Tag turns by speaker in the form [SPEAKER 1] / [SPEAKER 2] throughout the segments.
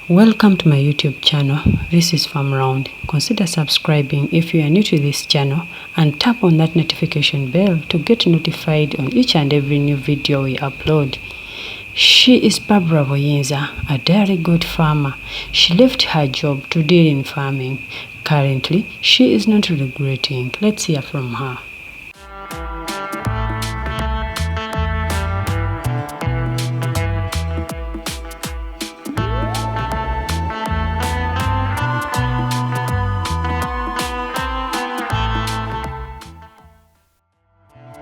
[SPEAKER 1] Welcome to my YouTube channel. This is Farm Round. Consider subscribing if you are new to this channel and tap on that notification bell to get notified on each and every new video we upload. She is Barbara Boyinza, a dairy goat farmer. She left her job to deal in farming. Currently, she is not regretting. Let's hear from her.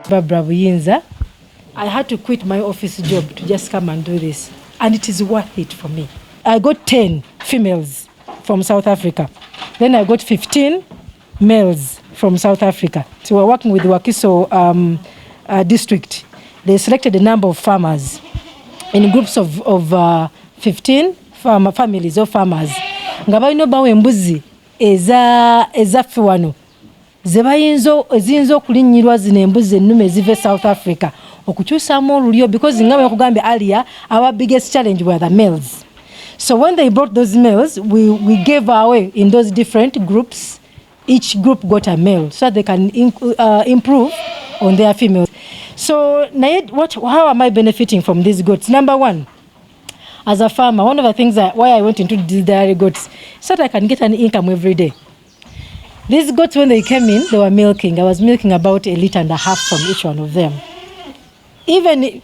[SPEAKER 2] Barbara Boyinza. I had to quit my office job to just come and do this, and it is worth it for me. I got 10 females from South Africa. Then I got 15 males from South Africa. So we're working with the Wakiso district. They selected a number of farmers in groups of 15 families or farmers. Nga balina bawa embuzi ezaffe wano eziyinza okulinnyirwa zino embuzi ennume eziva South Africa okukyusaamu olulyo, because nga bwe kugambye earlier, our biggest challenge were the males. So when they brought those males, we gave away in those different groups. Each group got a male so they can improve on their females. So how am I benefiting from these goats? Number one, as a farmer, one of the things why I went into these dairy goats, so that I can get an income every day. These goats, when they came in, they were milking. I was milking about 1.5 liters from each one of them. Even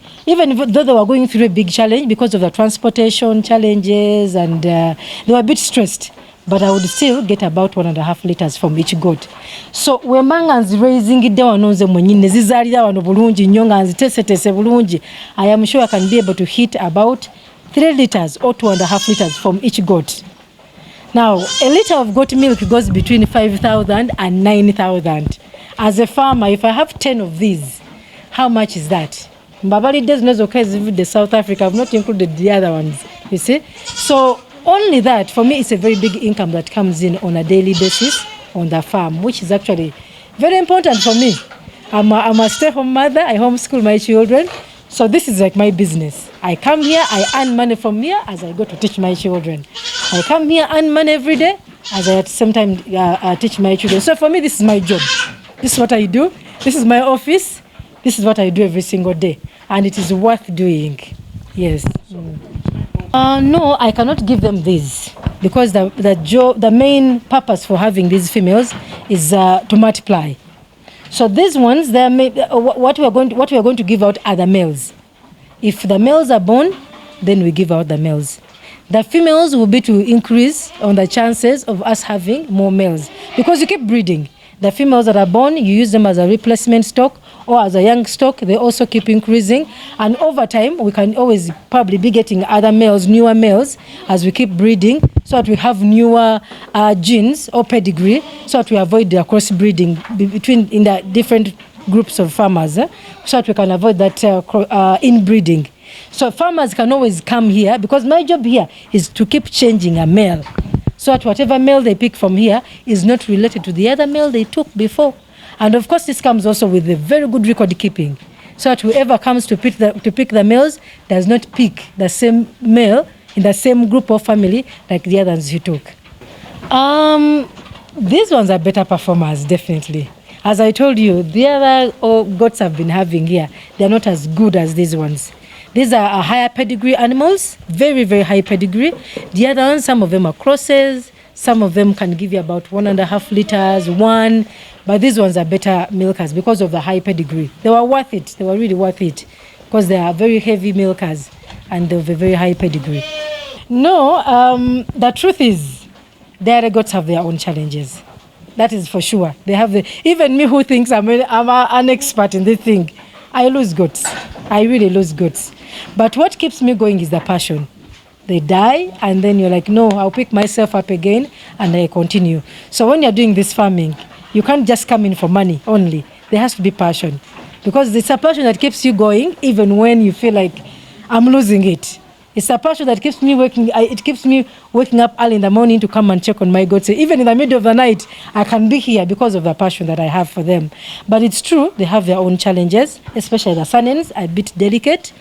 [SPEAKER 2] though they were going through a big challenge because of the transportation challenges and they were a bit stressed, but I would still get about 1.5 liters from each goat. So wemanga nziraising it down on mwenyine zizalira wano bulungi nnyo nga nzitesetese bulungi, I am sure I can be able to hit about 3 liters or 2.5 liters from each goat. Now, a liter of goat milk goes between 5,000 and 9,000. As a farmer, if I have 10 of these, how much is that? Mbabali does not okay with the South Africa. I've not included the other ones, you see. So only that, for me, it's a very big income that comes in on a daily basis on the farm, which is actually very important for me. I'm a stay-home mother. I homeschool my children. So this is like my business. I come here, I earn money from here as I go to teach my children. I come here, earn money every day as I at the same time teach my children. So for me, this is my job. This is what I do. This is my office. This is what I do every single day. And it is worth doing. Yes. No, I cannot give them this because the main purpose for having these females is to multiply. So these ones, what we are going to give out are the males. If the males are born, then we give out the males. The females will be to increase on the chances of us having more males because you keep breeding. The females that are born, you use them as a replacement stock or as a young stock. They also keep increasing, and over time we can always probably be getting other males, newer males, as we keep breeding, so that we have newer genes or pedigree, so that we avoid the crossbreeding in the different groups of farmers, so that we can avoid that inbreeding. So farmers can always come here because my job here is to keep changing a male, so that whatever male they pick from here is not related to the other male they took before. And of course, this comes also with a very good record keeping, so that whoever comes to pick the males does not pick the same male in the same group or family like the others he took. These ones are better performers, definitely. As I told you, the other goats I've been having here, they're not as good as these ones. These are higher pedigree animals, very, very high pedigree. The other ones, some of them are crosses. Some of them can give you about 1.5 liters, but these ones are better milkers because of the high pedigree. They were worth it. They were really worth it because they are very heavy milkers and they have a very high pedigree. No, the truth is, dairy goats have their own challenges. That is for sure. They have even me who thinks I'm an expert in this thing, I lose goats. I really lose goats. But what keeps me going is the passion. They die and then you're like, no, I'll pick myself up again and I continue. So when you're doing this farming, you can't just come in for money only. There has to be passion, because it's a passion that keeps you going even when you feel like I'm losing it. It's a passion that keeps me working. It keeps me waking up early in the morning to come and check on my goats. Even in the middle of the night, I can be here because of the passion that I have for them. But it's true, they have their own challenges, especially the Sannens are a bit delicate.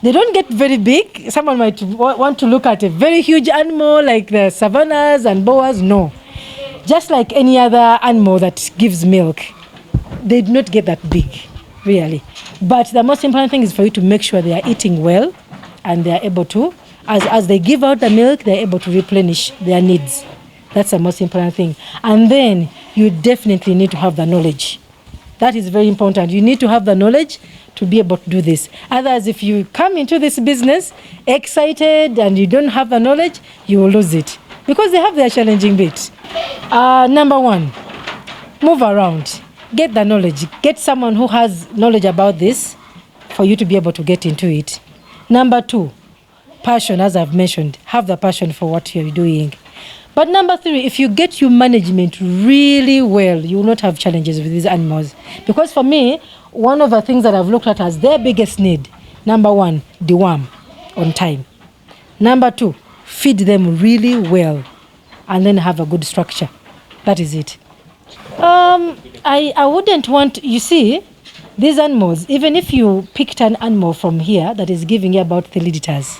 [SPEAKER 2] They don't get very big. Someone might want to look at a very huge animal like the savannas and boas. No. Just like any other animal that gives milk, they do not get that big, really. But the most important thing is for you to make sure they are eating well and they are able to, as they give out the milk, they are able to replenish their needs. That's the most important thing. And then you definitely need to have the knowledge. That is very important. You need to have the knowledge to be able to do this. Otherwise, if you come into this business excited and you don't have the knowledge, you will lose it. Because they have their challenging bit. Number one, move around. Get the knowledge. Get someone who has knowledge about this for you to be able to get into it. Number two, passion, as I've mentioned. Have the passion for what you're doing. But number three, if you get your management really well, you will not have challenges with these animals. Because for me, one of the things that I've looked at as their biggest need, number one, deworm on time. Number two, feed them really well and then have a good structure. That is it. I wouldn't want, you see, these animals, even if you picked an animal from here that is giving you about 3 liters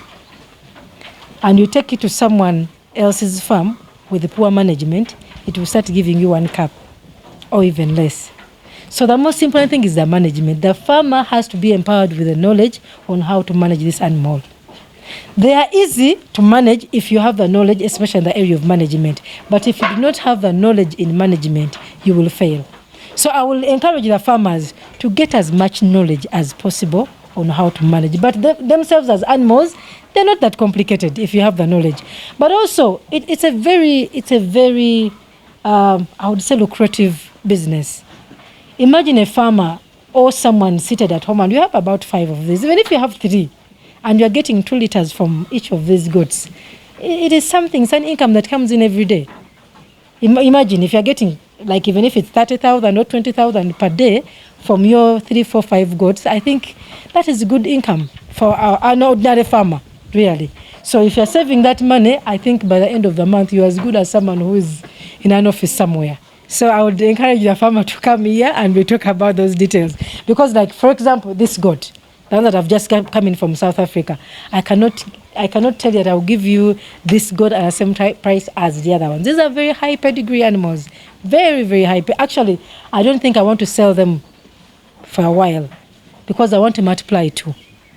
[SPEAKER 2] and you take it to someone else's farm with the poor management, it will start giving you 1 cup or even less. So the most important thing is the management. The farmer has to be empowered with the knowledge on how to manage this animal. They are easy to manage if you have the knowledge, especially in the area of management. But if you do not have the knowledge in management, you will fail. So I will encourage the farmers to get as much knowledge as possible on how to manage. But themselves as animals, they're not that complicated if you have the knowledge. But also, it's a very, I would say, lucrative business. Imagine a farmer or someone seated at home and you have about 5 of these. Even if you have 3 and you're getting 2 liters from each of these goats, it is something, it's an income that comes in every day. Imagine if you're getting, like even if it's 30,000 or 20,000 per day from your 3, 4, 5 goats, I think that is good income for an ordinary farmer, really. So if you're saving that money, I think by the end of the month, you're as good as someone who is in an office somewhere. So I would encourage the farmer to come here and we talk about those details. Because like, for example, this goat, the one that I've just come in from South Africa, I cannot tell you that I'll give you this goat at the same price as the other ones. These are very high pedigree animals. Very, very high. Actually, I don't think I want to sell them for a while because I want to multiply too.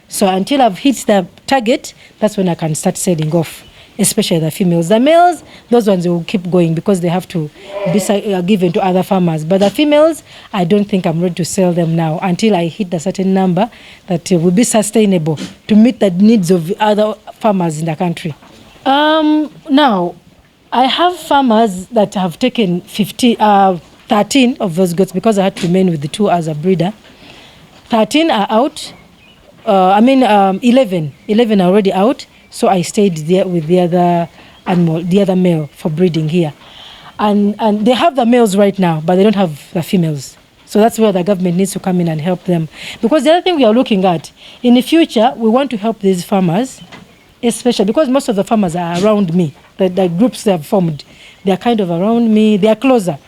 [SPEAKER 2] So until I've hit the target, that's when I can start selling off, especially the females. The males, those ones will keep going because they have to be given to other farmers. But the females, I don't think I'm ready to sell them now until I hit a certain number that will be sustainable to meet the needs of other farmers in the country. Now, I have farmers that have taken 13 of those goats because I had to remain with the 2 as a breeder. 13 are out. 11 are already out. So I stayed there with the other animal, the other male for breeding here. And they have the males right now, but they don't have the females. So that's where the government needs to come in and help them. Because the other thing we are looking at, in the future, we want to help these farmers, especially because most of the farmers are around me. The groups they have formed, they are kind of around me, they are closer.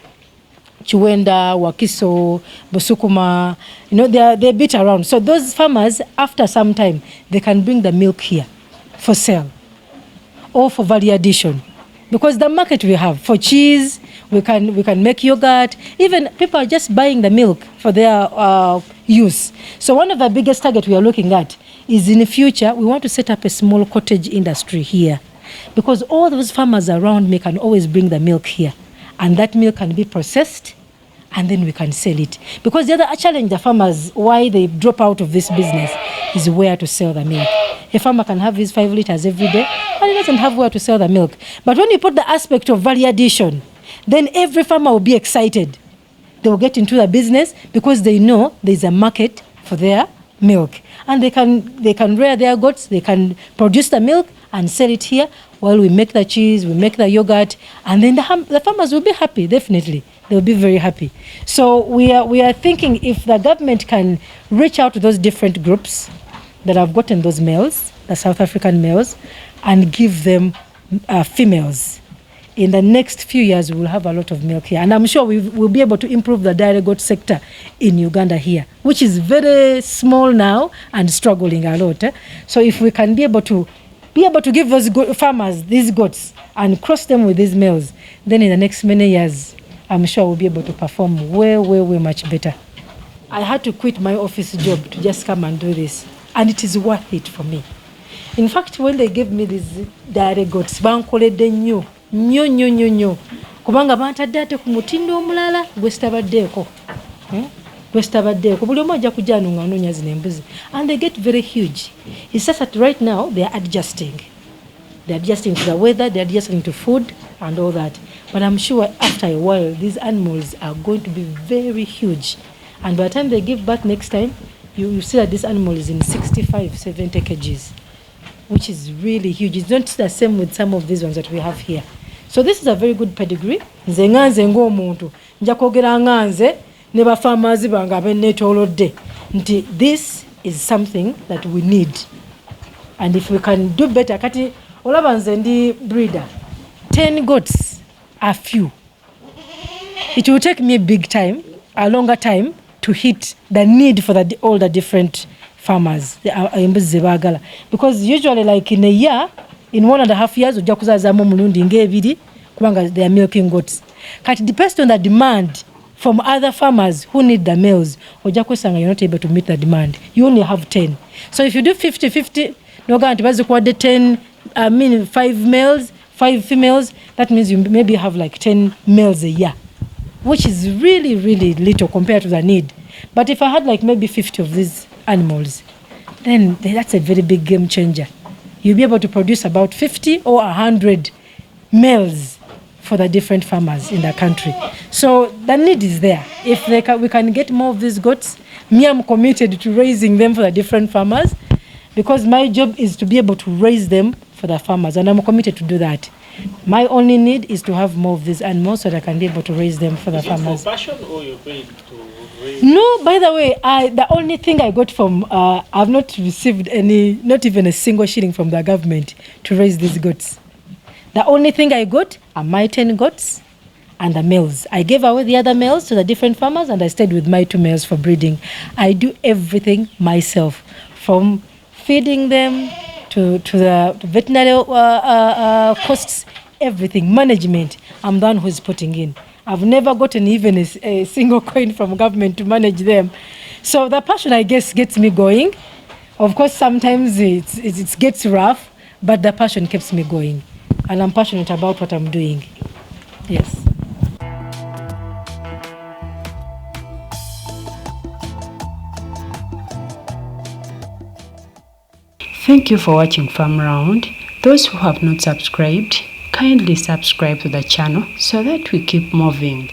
[SPEAKER 2] Chiwenda, Wakiso, Busukuma, they're a bit around. So those farmers, after some time, they can bring the milk here for sale or for value addition. Because the market we have for cheese, we can make yogurt. Even people are just buying the milk for their use. So one of the biggest targets we are looking at is in the future, we want to set up a small cottage industry here. Because all those farmers around me can always bring the milk here. And that milk can be processed and then we can sell it. Because the other challenge the farmers, why they drop out of this business, is where to sell the milk. A farmer can have his 5 liters every day and he doesn't have where to sell the milk. But when you put the aspect of value addition, then every farmer will be excited. They will get into the business because they know there's a market for their milk. And they can rear their goats, they can produce the milk and sell it here while we make the cheese, we make the yogurt, and then the farmers will be happy, definitely. They'll be very happy. So we are thinking if the government can reach out to those different groups that have gotten those males, the South African males, and give them females. in the next few years we will have a lot of milk here, and I'm sure we will be able to improve the dairy goat sector in Uganda here, which is very small now and struggling a lot. So if we can be able to give those farmers these goats and cross them with these males, then in the next many years I'm sure we'll be able to perform way much better. I had to quit my office job to just come and do this, and it is worth it for me. In fact, when they gave me these dairy goats, bankoledde nnyo kubanga bantadde ate ku mutindo omulala gwesitabaddeeko buli omu ajja kujja ano nga anoonya zino embuzi, and they get very huge. It's just that right now they are adjusting to the weather, they are adjusting to food and all that, but I'm sure after a while these animals are going to be very huge, and by the time they give birth next time, you see that this animal is in 65-70 kgs, which is really huge. It's not the same with some of these ones that we have here. So this is a very good pedigree. Nze nganze ng'omuntu nja kwogera nganze ne bafamazi bange abenneetoolodde nti this is something that we need, and if we can do better. Kati olaba nze ndi breeder, 10 goats are few. It will take me a longer time to hit the need for all the different farmers, embuzi zebaagala, because usually like in a year, in 1.5 years ojja kuzaazamu omulundi ng'ebiri kubanga they are milking goats. Kati depends on the demand from other farmers who need the males, ojja kusanga you're not able to meet the demand. You only have 10. So if you do 50-50, noga nti bazikuwadde 5 males, 5 females, that means you maybe have like 10 males a year, which is really little compared to the need. But if I had like maybe 50 of these animals, then that's a very big game changer. You'll be able to produce about 50 or 100 males for the different farmers in the country. So the need is there. If we can get more of these goats, me, I'm committed to raising them for the different farmers, because my job is to be able to raise them for the farmers, and I'm committed to do that. My only need is to have more of these animals so that I can be able to raise them for the farmers.
[SPEAKER 3] For passion, or you're paid to raise?
[SPEAKER 2] No, by the way, the only thing I got from, I've not received not even a single shilling from the government to raise these goats. The only thing I got are my 10 goats and the males. I gave away the other males to the different farmers, and I stayed with my 2 males for breeding. I do everything myself, from feeding them to the veterinary costs, everything, management. I'm the one who's putting in. I've never gotten even a single coin from government to manage them. So the passion, I guess, gets me going. Of course, sometimes it gets rough, but the passion keeps me going. And I'm passionate about what I'm doing. Yes.
[SPEAKER 1] Thank you for watching Farm Round. Those who have not subscribed, kindly subscribe to the channel so that we keep moving.